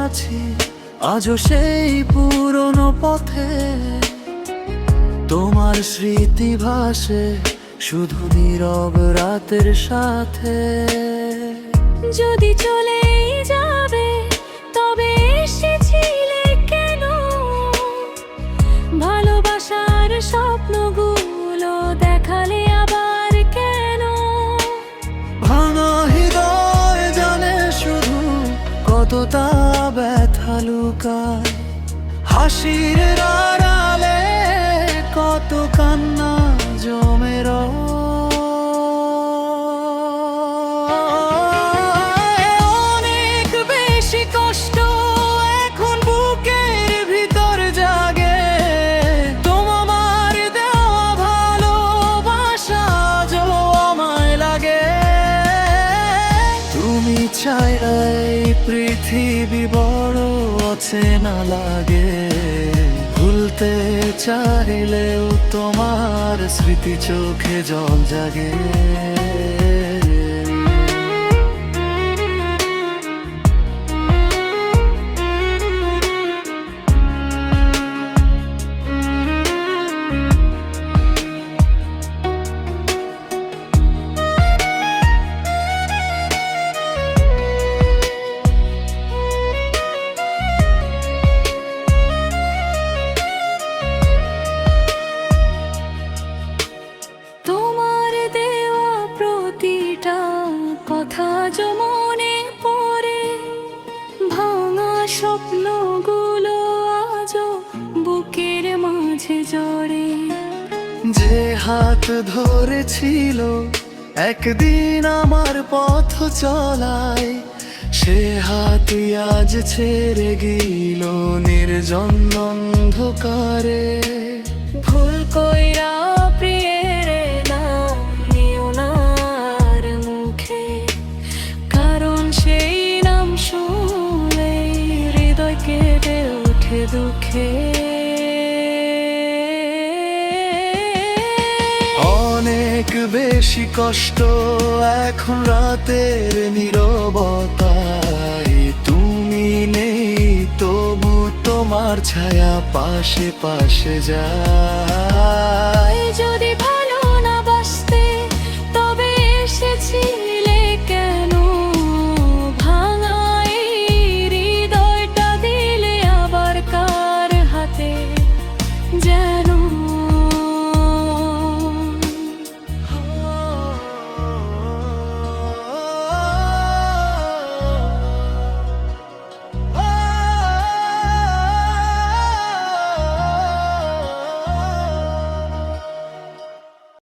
আছি আজও সেই পুরনো পথে। তোমার স্মৃতি ভাসে শুধু নীরব রাতের সাথে। যদি চলে যাবে তবে এসেছিলে কেন? ভালোবাসার স্বপ্নগুলো দেখালে আবার কেন? ভাঙা হৃদয় জানে শুধু কতটা ব্যথা লুকায়। হাসির আড়ালে কত কান্না জমে রয়। অনেক বেশি কষ্ট এখন বুকের ভিতর জাগে। তোমার দেওয়া ভালোবাসা আজও আমায় লাগে। তুমি চাইলে এই পৃথিবী বড় অচেনা লাগে। ভুলতে চাইলেও তোমার স্মৃতি চোখে জল জাগে। তোমার দেওয়া প্রতিটা কথা যে মনে পড়ে। ভাঙা স্বপ্নগুলো আজও বুকের মাঝে জড়ে। যে হাত ধরেছিল একদিন আমার পথ চলায়, সে হাতই আজ ছেড়ে গেল নির্জন অন্ধকারে। ভুল কইরা প্রিয়ের নাম নিও না আর মুখে, কারণ সেই নাম শুনলে হৃদয় কেঁদে ওঠে দুঃখে। অনেক বেশি কষ্ট এখন রাতের নীরবতায়। তুমি নেই তবু তোমার ছায়া পাশে পাশে যায়। যদি